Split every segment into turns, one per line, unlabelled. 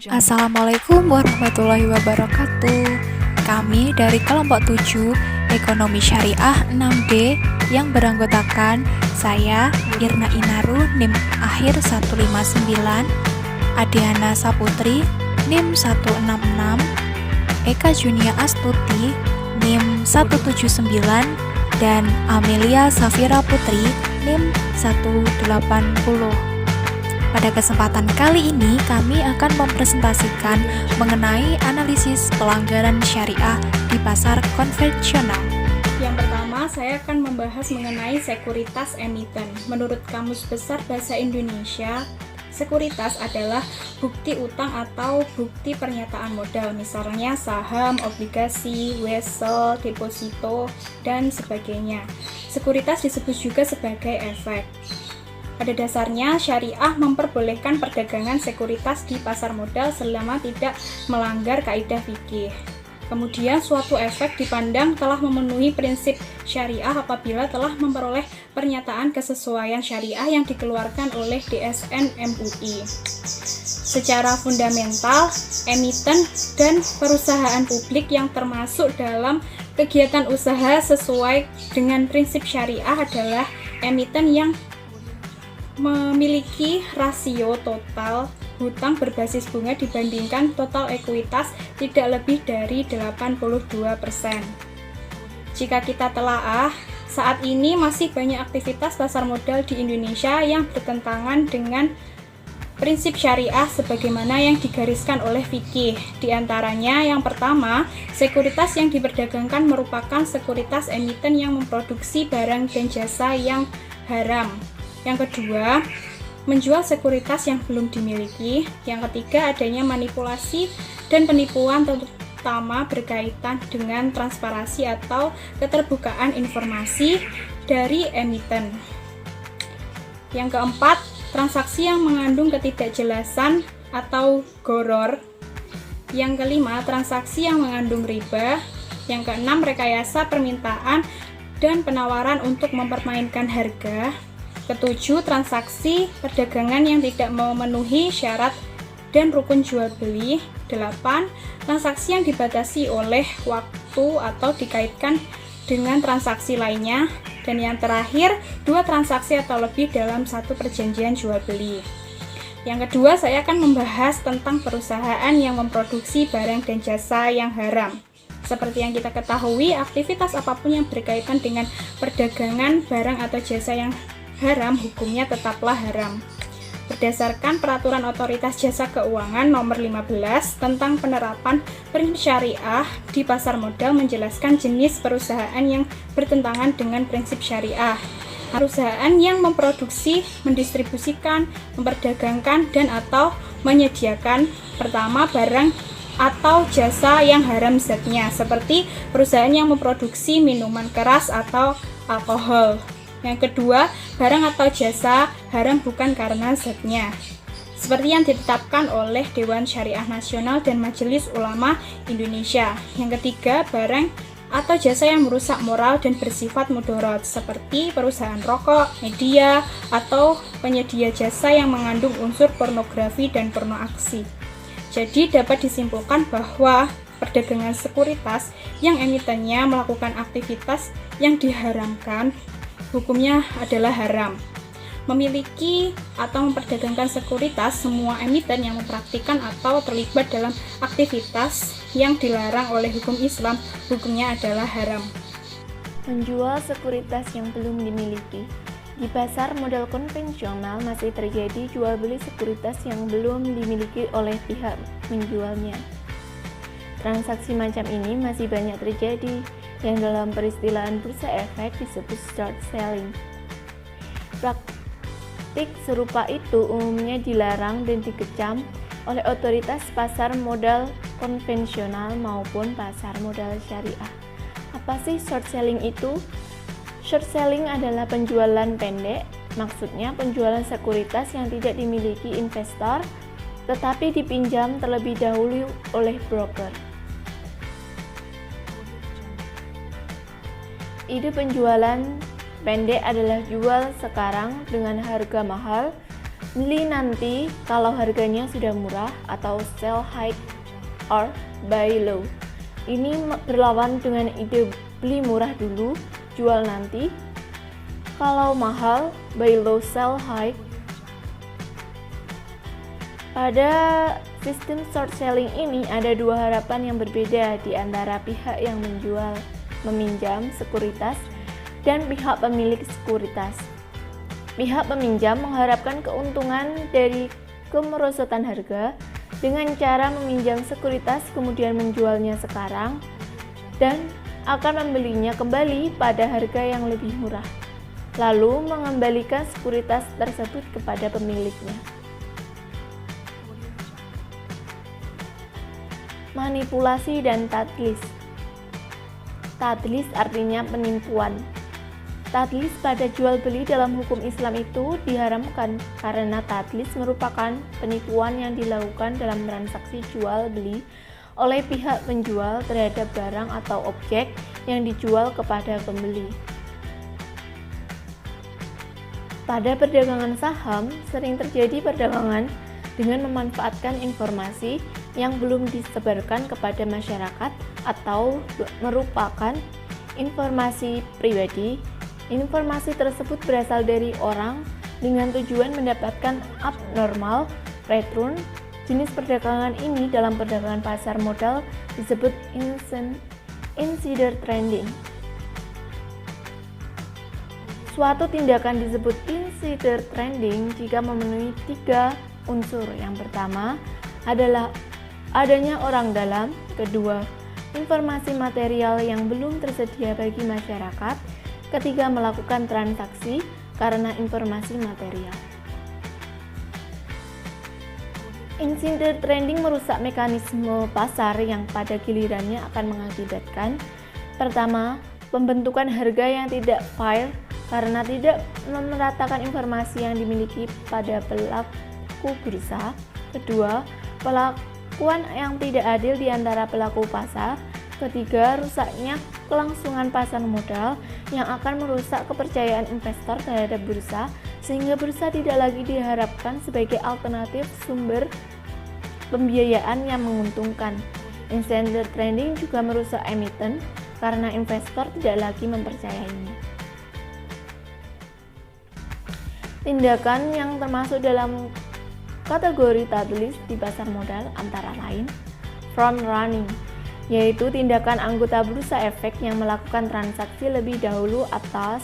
Assalamualaikum warahmatullahi wabarakatuh. Kami dari kelompok 7 Ekonomi Syariah 6D yang beranggotakan saya Irna Inaru NIM akhir 159, Adiana Saputri NIM 166, Eka Junia Astuti NIM 179, dan Amelia Safira Putri NIM 180. Pada kesempatan kali ini, kami akan mempresentasikan mengenai analisis pelanggaran syariah di pasar konvensional.
Yang pertama, saya akan membahas mengenai sekuritas emiten. Menurut Kamus Besar Bahasa Indonesia, sekuritas adalah bukti utang atau bukti pernyataan modal, misalnya saham, obligasi, wesel, deposito, dan sebagainya. Sekuritas disebut juga sebagai efek. Pada dasarnya, syariah memperbolehkan perdagangan sekuritas di pasar modal selama tidak melanggar kaidah fikih. Kemudian, suatu efek dipandang telah memenuhi prinsip syariah apabila telah memperoleh pernyataan kesesuaian syariah yang dikeluarkan oleh DSN MUI. Secara fundamental, emiten dan perusahaan publik yang termasuk dalam kegiatan usaha sesuai dengan prinsip syariah adalah emiten yang memiliki rasio total hutang berbasis bunga dibandingkan total ekuitas tidak lebih dari 82%. Jika kita telaah, saat ini masih banyak aktivitas pasar modal di Indonesia yang bertentangan dengan prinsip syariah sebagaimana yang digariskan oleh fikih. Di antaranya, yang pertama, sekuritas yang diperdagangkan merupakan sekuritas emiten yang memproduksi barang dan jasa yang haram. Yang kedua, menjual sekuritas yang belum dimiliki. Yang ketiga, adanya manipulasi dan penipuan terutama berkaitan dengan transparansi atau keterbukaan informasi dari emiten. Yang keempat, transaksi yang mengandung ketidakjelasan atau gharar. Yang kelima, transaksi yang mengandung riba. Yang keenam, rekayasa permintaan dan penawaran untuk mempermainkan harga. Ketujuh, transaksi perdagangan yang tidak memenuhi syarat dan rukun jual beli. 8. Transaksi yang dibatasi oleh waktu atau dikaitkan dengan transaksi lainnya. Dan yang terakhir, 2 transaksi atau lebih dalam satu perjanjian jual beli. Yang kedua, saya akan membahas tentang perusahaan yang memproduksi barang dan jasa yang haram. Seperti yang kita ketahui, aktivitas apapun yang berkaitan dengan perdagangan barang atau jasa yang haram, hukumnya tetaplah haram. Berdasarkan Peraturan Otoritas Jasa Keuangan Nomor 15 tentang penerapan prinsip syariah di pasar modal menjelaskan jenis perusahaan yang bertentangan dengan prinsip syariah. Perusahaan yang memproduksi, mendistribusikan, memperdagangkan, dan atau menyediakan pertama barang atau jasa yang haram zatnya, seperti perusahaan yang memproduksi minuman keras atau alkohol. Yang kedua, barang atau jasa haram bukan karena zatnya, seperti yang ditetapkan oleh Dewan Syariah Nasional dan Majelis Ulama Indonesia. Yang ketiga, barang atau jasa yang merusak moral dan bersifat mudarat, seperti perusahaan rokok, media, atau penyedia jasa yang mengandung unsur pornografi dan pornoaksi. Jadi dapat disimpulkan bahwa perdagangan sekuritas yang emitennya melakukan aktivitas yang diharamkan hukumnya adalah haram. Memiliki atau memperdagangkan sekuritas, semua emiten yang mempraktikkan atau terlibat dalam aktivitas yang dilarang oleh hukum Islam, hukumnya adalah haram.
Menjual sekuritas yang belum dimiliki. Di pasar modal konvensional masih terjadi jual beli sekuritas yang belum dimiliki oleh pihak menjualnya. Transaksi macam ini masih banyak terjadi, yang dalam peristilahan bursa efek disebut short selling. Praktik serupa itu umumnya dilarang dan dikecam oleh otoritas pasar modal konvensional maupun pasar modal syariah. Apa sih short selling itu? Short selling adalah penjualan pendek, maksudnya penjualan sekuritas yang tidak dimiliki investor, tetapi dipinjam terlebih dahulu oleh broker. Ide penjualan pendek adalah jual sekarang dengan harga mahal, Beli nanti kalau harganya sudah murah, atau sell high or buy low. Ini berlawan dengan ide beli murah dulu, jual nanti. Kalau mahal, buy low, sell high. Pada sistem short selling ini ada dua harapan yang berbeda di antara pihak yang menjual, meminjam sekuritas, dan pihak pemilik sekuritas. Pihak peminjam mengharapkan keuntungan dari kemerosotan harga dengan cara meminjam sekuritas kemudian menjualnya sekarang dan akan membelinya kembali pada harga yang lebih murah, lalu mengembalikan sekuritas tersebut kepada pemiliknya. Manipulasi dan tadlis. Tadlis artinya penipuan. Tadlis pada jual beli dalam hukum Islam itu diharamkan karena tadlis merupakan penipuan yang dilakukan dalam transaksi jual beli oleh pihak penjual terhadap barang atau objek yang dijual kepada pembeli. Pada perdagangan saham, sering terjadi perdagangan dengan memanfaatkan informasi yang belum disebarkan kepada masyarakat atau merupakan informasi pribadi. Informasi tersebut berasal dari orang dengan tujuan mendapatkan abnormal return. Jenis perdagangan ini dalam perdagangan pasar modal disebut insider trading. Suatu tindakan disebut insider trading jika memenuhi 3 unsur. Yang pertama adalah adanya orang dalam, kedua, informasi material yang belum tersedia bagi masyarakat, ketiga, melakukan transaksi karena informasi material. Insider trading merusak mekanisme pasar yang pada gilirannya akan mengakibatkan: pertama, pembentukan harga yang tidak fair karena tidak memeratakan informasi yang dimiliki pada pelaku bursa. Kedua, perlakuan yang tidak adil di antara pelaku pasar. Ketiga, rusaknya kelangsungan pasar modal yang akan merusak kepercayaan investor terhadap bursa, sehingga bursa tidak lagi diharapkan sebagai alternatif sumber pembiayaan yang menguntungkan. Insider trading juga merusak emiten karena investor tidak lagi mempercayainya. Tindakan yang termasuk dalam kategori tadlis di pasar modal antara lain front running, yaitu tindakan anggota bursa efek yang melakukan transaksi lebih dahulu atas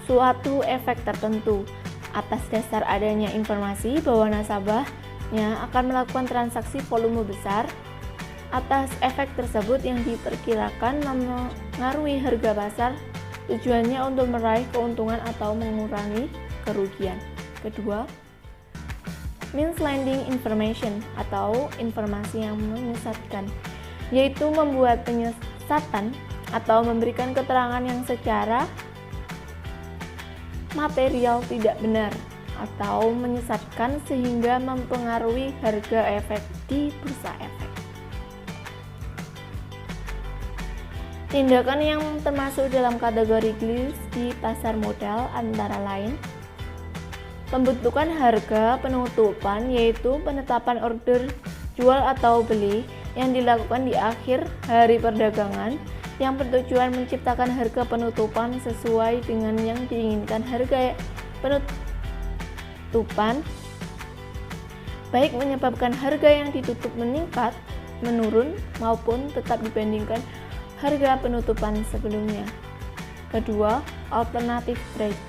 suatu efek tertentu atas dasar adanya informasi bahwa nasabahnya akan melakukan transaksi volume besar. Atas efek tersebut yang diperkirakan mempengaruhi harga pasar, tujuannya untuk meraih keuntungan atau mengurangi kerugian. Kedua, misleading information atau informasi yang menyesatkan, yaitu membuat penyesatan atau memberikan keterangan yang secara material tidak benar atau menyesatkan sehingga mempengaruhi harga efek di bursa efek. Tindakan yang termasuk dalam kategori glitch di pasar modal antara lain pembentukan harga penutupan, yaitu penetapan order jual atau beli yang dilakukan di akhir hari perdagangan yang bertujuan menciptakan harga penutupan sesuai dengan yang diinginkan harga penutupan, baik menyebabkan harga yang ditutup meningkat, menurun, maupun tetap dibandingkan harga penutupan sebelumnya. Kedua, alternative trade.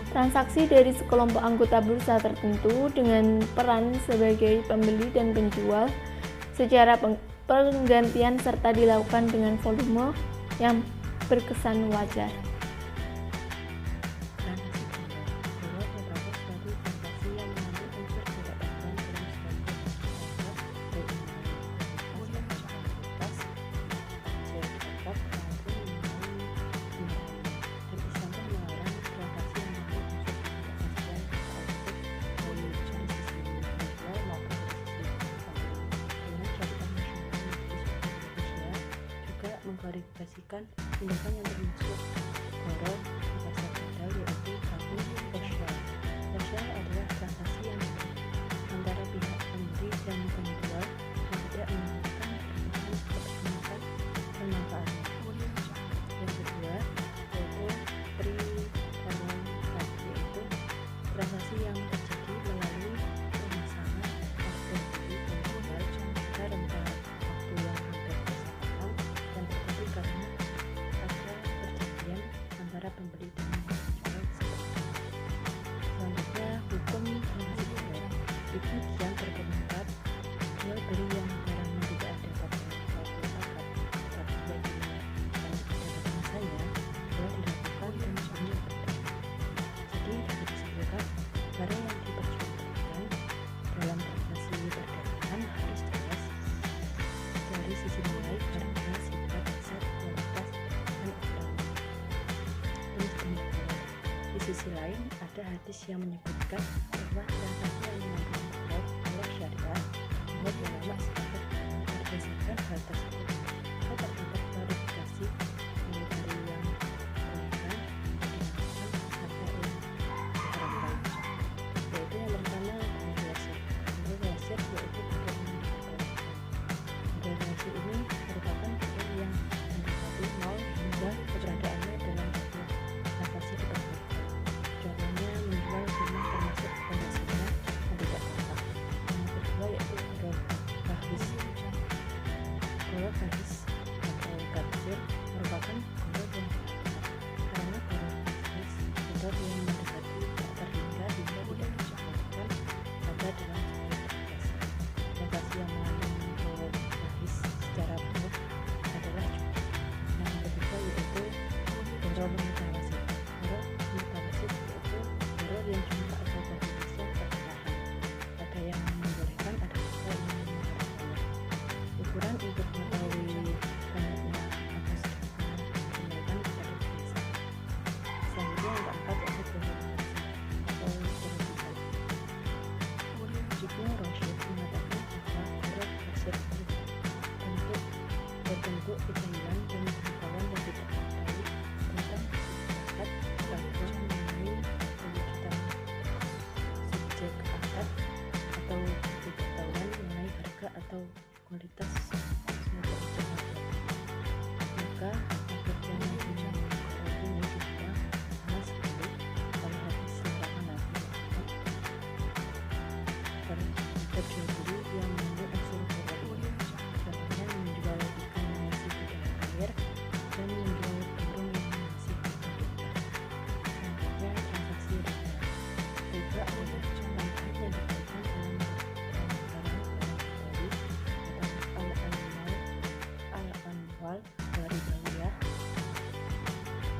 Transaksi dari sekelompok anggota bursa tertentu dengan peran sebagai pembeli dan penjual secara penggantian serta dilakukan dengan volume yang berkesan wajar.
mengklarifikasikan tindakan yang termasuk borong di pasar modal, yaitu satu partial. Partial adalah transaksi yang dan penjual yang tidak menggunakan kepentingan bermanfaatnya. Yang kedua yaitu pre-transaksi, yaitu transaksi yang terjadi melalui pemasangan order beli dan jual pada rentang waktu yang hampir bersamaan dan terjadi karena ada perjanjian antara pembeli dan penjual sebelumnya. Selanjutnya, hukum transaksi jual. Demikian berpendapat jual beli yang barangnya tidak ada pada waktu akad tetapi baginya dan ada pada masanya telah dilakukan dan sebelumnya berdagang. Jadi dapat disimpulkan barang yang diperjualbelikan dalam transaksi perdagangan harus jelas dari sisi nilai, harga, sifat, zat, kualitas, dan ukuran. Ini sebenarnya. Di sisi lain, ada hadis yang menyebutkan bahwa transaksi yang mengandung oleh syariah membuat ulama sepakat berdasarkan hal tersebut. Maka terdapat klarifikasi mulai dari yang dibolehkan dan dilakukan sampai yang diharamkan, yaitu yang pertama guru wasir. Guru wasir yaitu bukan yang diperbolehkan. Guru wasir ini merupakan bukan yang mendekati nol hingga keberadaannya dalam sebuah transaksi diperbolehkan. Contohnya menjual rumah termasuk fondasinya yang tidak tampak. Yang kedua yaitu guru bahis. Guru bahis atau kapsir merupakan guru yang tampak, karena guru bahis guru yang mendekati tak terhingga hingga tidak diperbolehkan ada dalam sebuah transaksi. Transaksi yang mengandung guru bahis secara penuh adalah judi. Yang ketiga yaitu guru mutawasit. Guru mutawasit yaitu guru yang jumlah atau kuantitasnya pertengahan. Ada yang membolehkan, ada juga yang mengharamkannya. Ukuran untuk mengetahui banyaknya atau sedikitnya dikembalikan kepada kebiasaan. Selanjutnya yang keempat yaitu guru atau kerugian. Ibnu Rashid mengatakan bahwa guru kasir berbentuk kejahilan dan pengetahuan yang tidak mengetahui tentang sifat bantuan mengenai perwujudan subjek akad atau ketidaktahuan mengenai harga atau kualitas suatu objek akad. Maka akad yang mempunyai guru ini dibuat sama sekali oleh hadis larangan Nabi Muhammad berjual beli yang mengandung unsur guru ini. Contohnya menjual ikan yang masih di dalam air dan menjual burung yang masih hidup. Selanjutnya transaksi riba. Riba adalah manfaat yang diberikan dalam barang ribawi atau al-anwal waribawiyah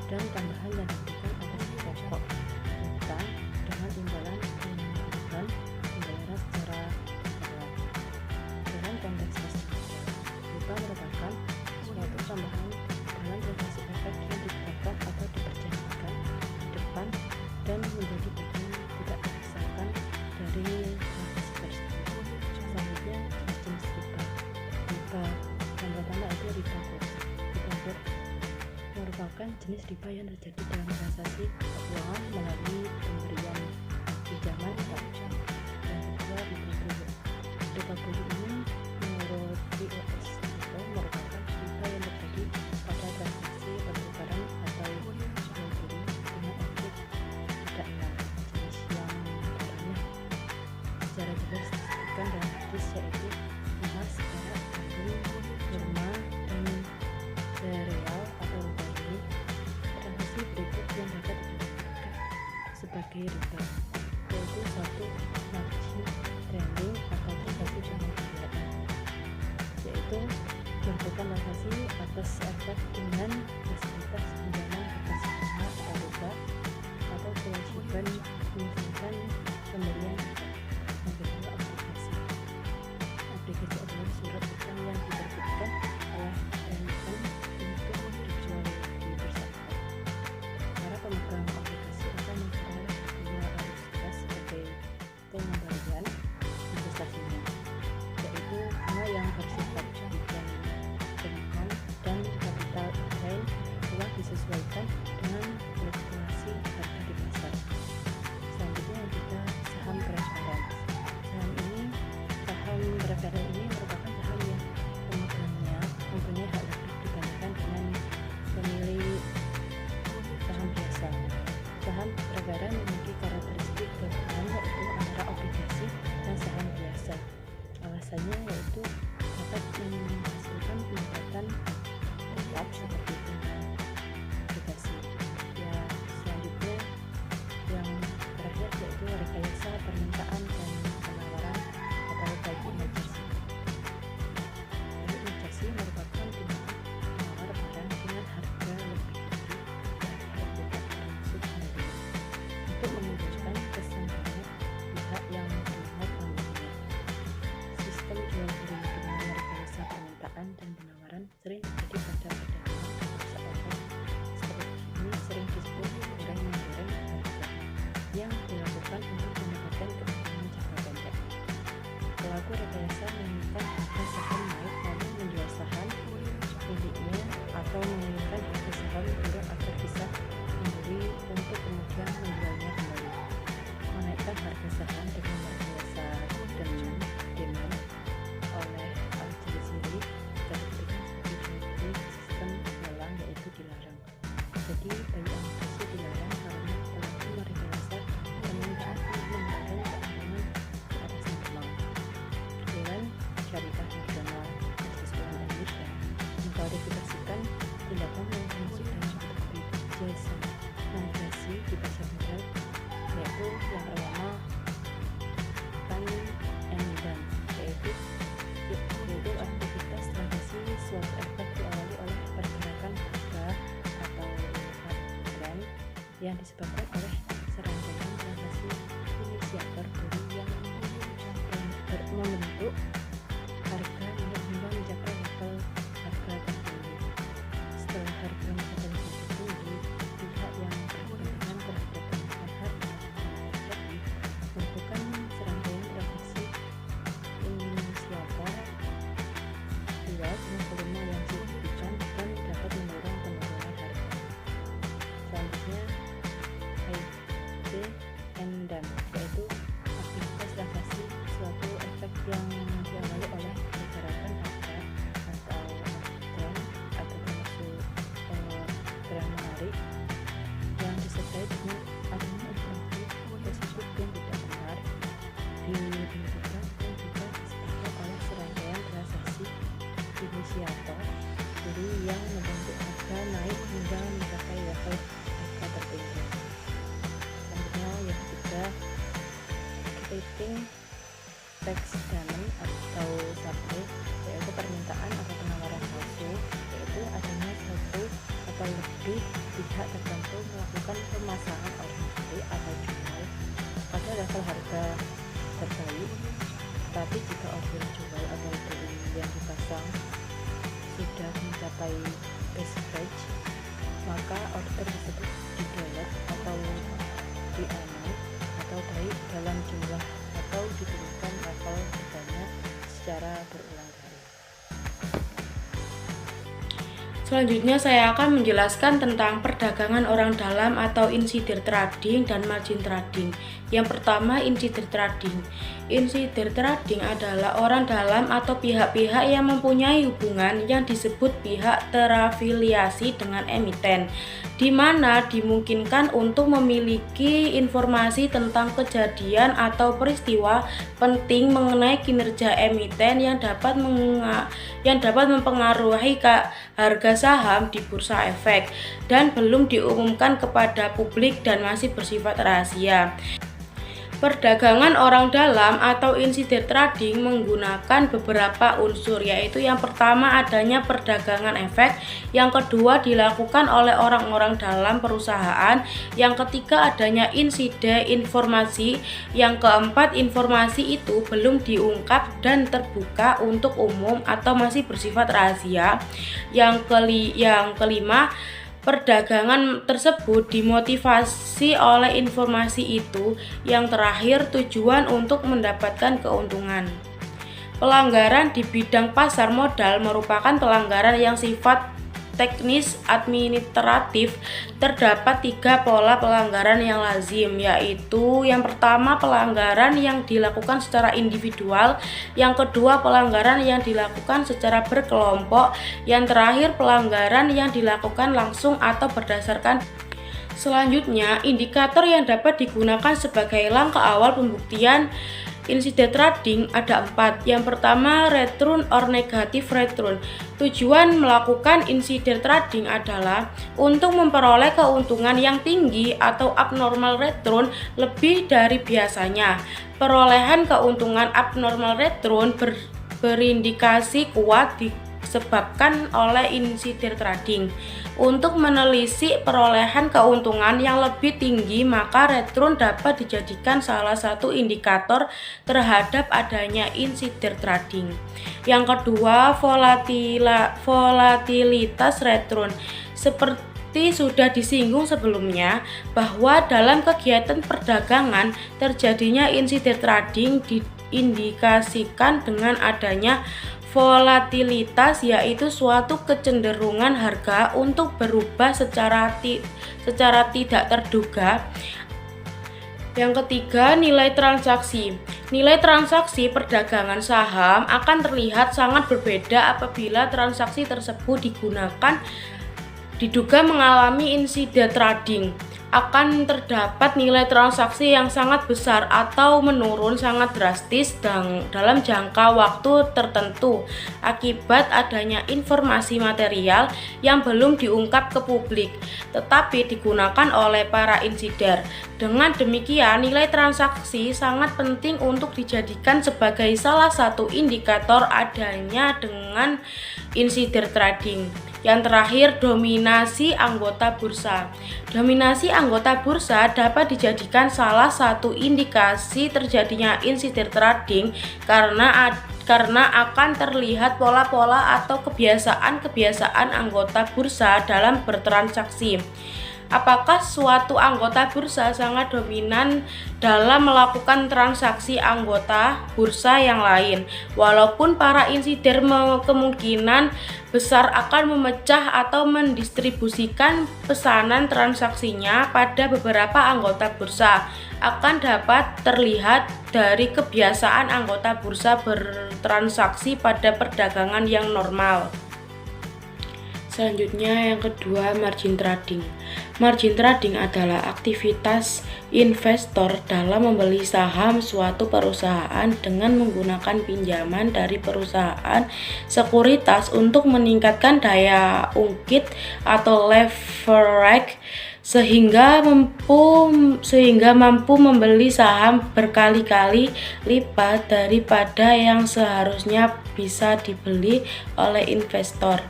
dan tambahan yang diberikan atas pokok hutang dengan imbalan pembayaran secara bertahap. Dalam konteks tersebut, riba merupakan suatu tambahan dalam transaksi efek yang ditetapkan atau diperjanjikan di depan dan menjadi bagian tidak terpisahkan dari transaksi tersebut. Selanjutnya, jenis riba. Riba yang pertama itu riba qard. Riba qard merupakan jenis riba yang terjadi dalam transaksi keuangan melalui pemberian pinjaman atau utang. Yang kedua, riba bulu. Riba bulu ini menurut BOS itu merupakan riba yang terjadi pada transaksi pertukaran atau jual beli dengan objek tidak nyata. Jenis yang barangnya secara jelas disebutkan dalam hadis yaitu emas, perak, gandum, kurma, dan sereal atau barley. Transaksi berikut yang dapat dikategorikan sebagai riba yaitu satu, margin trading atau transaksi dengan pembiayaan, yaitu melakukan transaksi atas efek dengan fasilitas pinjaman atas bunga atau riba atau kewajiban menyelesaikan pembelian riba. Yang kedua, aplikasi. Aplikasi adalah surat utang yang diterbitkan oleh emiten untuk dijual di bursa efek. Para pemegang aplikasi akan memperoleh dua arus jelas sebagai pengembalian investasinya, yaitu bunga yang bersifat dividen dan kapital intraday telah disesuaikan dengan fluktuasi harga di pasar. Selanjutnya yang ketiga, saham perekonomian. biasanya yaitu dapat menghasilkan pendapatan tetap seperti bunga obligasi. Ya, selanjutnya yang terakhir yaitu rekayasa permintaan dan penawaran atau bagi emergency. Jadi emergency merupakan tindakan menawar barang dengan harga lebih tinggi dari harga termasuk sendiri untuk menunjukkan kesan banyak pihak yang melihat pembelinya. Sistem jual beli dengan rekayasa permintaan dan penawaran sering terjadi pada perdagangan seorang. Seperti ini sering disebut goreng-menggoreng harga yang dilakukan untuk mendapatkan keuntungan jangka pendek. Pelaku rekayasa menginginkan harga saham naik lalu menjual saham miliknya atau menginginkan harga saham turun agar bisa membeli untuk kemudian menjualnya kembali. Menaikkan harga saham dengan rekayasa demand oleh diri sendiri terbuktikan sebagai jual beli sistem lelang yaitu dilarang. Jadi bagi emergency dilarang karena pelaku merekayasa permintaan untuk mendapatkan keuntungan di atas normal. Dewan Syariah Nasional Majelis Ulama Indonesia mengklarifikasikan tindakan yang termasuk dalam kategori jasa navigasi di pasar modal, yaitu yang pertama Pan-Endang, yaitu aktivitas transaksi suatu efek diawali oleh pergerakan harga atau uptrend yang disebabkan oleh serangkaian transaksi inisiator dulu yang membentuk harga naik hingga mencapai level harga tertinggi. Setelah harga mencapai level tertinggi, pihak yang berkepentingan terhadap kenaikan harga terjadi melakukan serangkaian transaksi inisiator dua dengan volume yang signifikan dan dapat mendorong penurunan harga. Selanjutnya Endang, yaitu aktivitas transaksi suatu efek yang diawali oleh pergerakan harga atau uptrend atau termasuk tren menarik yang disertai dengan adanya informasi positif yang tidak benar dihentikan dan juga disebabkan oleh serangkaian transaksi inisiator jadi yang membentuk harga naik hingga mencapai level harga tertinggi. Selanjutnya yang ketiga, creating tax diamond atau supply, yaitu permintaan atau penawaran palsu, yaitu adanya satu atau lebih pihak tertentu melakukan pemasaran order beli atau jual pada level harga terbaik, tetapi jika order jual atau beli yang dipasang sudah mencapai best price, maka order tersebut didelete atau di-annul atau baik dalam jumlah atau diturunkan level harganya secara berulang kali.
Selanjutnya saya akan menjelaskan tentang perdagangan orang dalam atau insider trading dan margin trading. Yang pertama, insider trading. Insider trading adalah orang dalam atau pihak-pihak yang mempunyai hubungan yang disebut pihak terafiliasi dengan emiten, di mana dimungkinkan untuk memiliki informasi tentang kejadian atau peristiwa penting mengenai kinerja emiten yang dapat mempengaruhi harga saham di bursa efek dan belum diumumkan kepada publik dan masih bersifat rahasia. Perdagangan orang dalam atau insider trading menggunakan beberapa unsur, yaitu yang pertama adanya perdagangan efek, yang kedua dilakukan oleh orang-orang dalam perusahaan, yang ketiga adanya insiden informasi, yang keempat informasi itu belum diungkap dan terbuka untuk umum atau masih bersifat rahasia, yang kelima perdagangan tersebut dimotivasi oleh informasi itu, yang terakhir tujuan untuk mendapatkan keuntungan. Pelanggaran di bidang pasar modal merupakan pelanggaran yang sifat teknis administratif. Terdapat 3 pola pelanggaran yang lazim, yaitu yang pertama pelanggaran yang dilakukan secara individual, yang kedua pelanggaran yang dilakukan secara berkelompok, yang terakhir pelanggaran yang dilakukan langsung atau berdasarkan. Selanjutnya, indikator yang dapat digunakan sebagai langkah awal pembuktian Insider trading ada 4. Yang pertama, return or negative return. Tujuan melakukan insider trading adalah untuk memperoleh keuntungan yang tinggi atau abnormal return lebih dari biasanya. Perolehan keuntungan abnormal return berindikasi kuat disebabkan oleh insider trading. Untuk menelisik perolehan keuntungan yang lebih tinggi, maka return dapat dijadikan salah satu indikator terhadap adanya insider trading. Yang kedua, volatilitas return. Seperti sudah disinggung sebelumnya, bahwa dalam kegiatan perdagangan terjadinya insider trading diindikasikan dengan adanya volatilitas, yaitu suatu kecenderungan harga untuk berubah secara tidak terduga. Yang ketiga, nilai transaksi. Nilai transaksi perdagangan saham akan terlihat sangat berbeda apabila transaksi tersebut diduga mengalami insider trading. Akan terdapat nilai transaksi yang sangat besar atau menurun sangat drastis dalam jangka waktu tertentu akibat adanya informasi material yang belum diungkap ke publik tetapi digunakan oleh para insider. Dengan demikian, nilai transaksi sangat penting untuk dijadikan sebagai salah satu indikator adanya dengan insider trading. Yang terakhir, dominasi anggota bursa. Dominasi anggota bursa dapat dijadikan salah satu indikasi terjadinya insider trading karena akan terlihat pola-pola atau kebiasaan anggota bursa dalam bertransaksi. Apakah suatu anggota bursa sangat dominan dalam melakukan transaksi anggota bursa yang lain, walaupun para insider kemungkinan besar akan memecah atau mendistribusikan pesanan transaksinya pada beberapa anggota bursa, akan dapat terlihat dari kebiasaan anggota bursa bertransaksi pada perdagangan yang normal. Selanjutnya yang kedua, margin trading. Margin trading adalah aktivitas investor dalam membeli saham suatu perusahaan dengan menggunakan pinjaman dari perusahaan sekuritas untuk meningkatkan daya ungkit atau leverage sehingga mampu membeli saham berkali-kali lipat daripada yang seharusnya bisa dibeli oleh investor.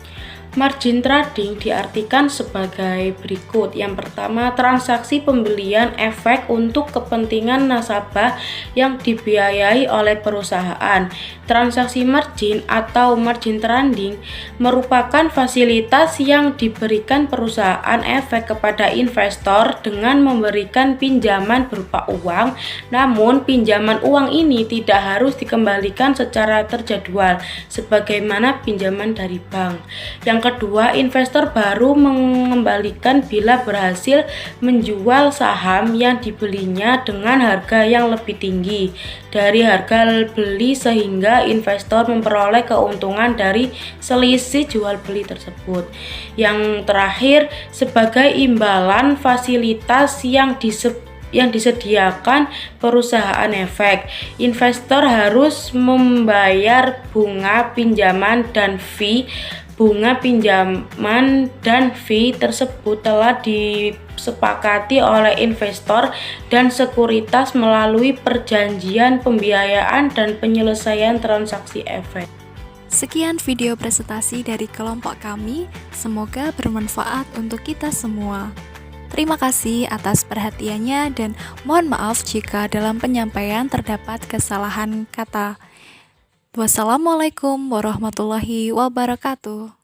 Margin trading diartikan sebagai berikut. Yang pertama, transaksi pembelian efek untuk kepentingan nasabah yang dibiayai oleh perusahaan. Transaksi margin atau margin trading merupakan fasilitas yang diberikan perusahaan efek kepada investor dengan memberikan pinjaman berupa uang, namun pinjaman uang ini tidak harus dikembalikan secara terjadwal sebagaimana pinjaman dari bank. Yang kedua, investor baru mengembalikan bila berhasil menjual saham yang dibelinya dengan harga yang lebih tinggi dari harga beli sehingga investor memperoleh keuntungan dari selisih jual beli tersebut. Yang terakhir, sebagai imbalan fasilitas yang disediakan perusahaan efek, investor harus membayar bunga pinjaman dan fee. Bunga pinjaman dan fee tersebut telah disepakati oleh investor dan sekuritas melalui perjanjian pembiayaan dan penyelesaian transaksi efek.
Sekian video presentasi dari kelompok kami, semoga bermanfaat untuk kita semua. Terima kasih atas perhatiannya dan mohon maaf jika dalam penyampaian terdapat kesalahan kata. Wassalamualaikum warahmatullahi wabarakatuh.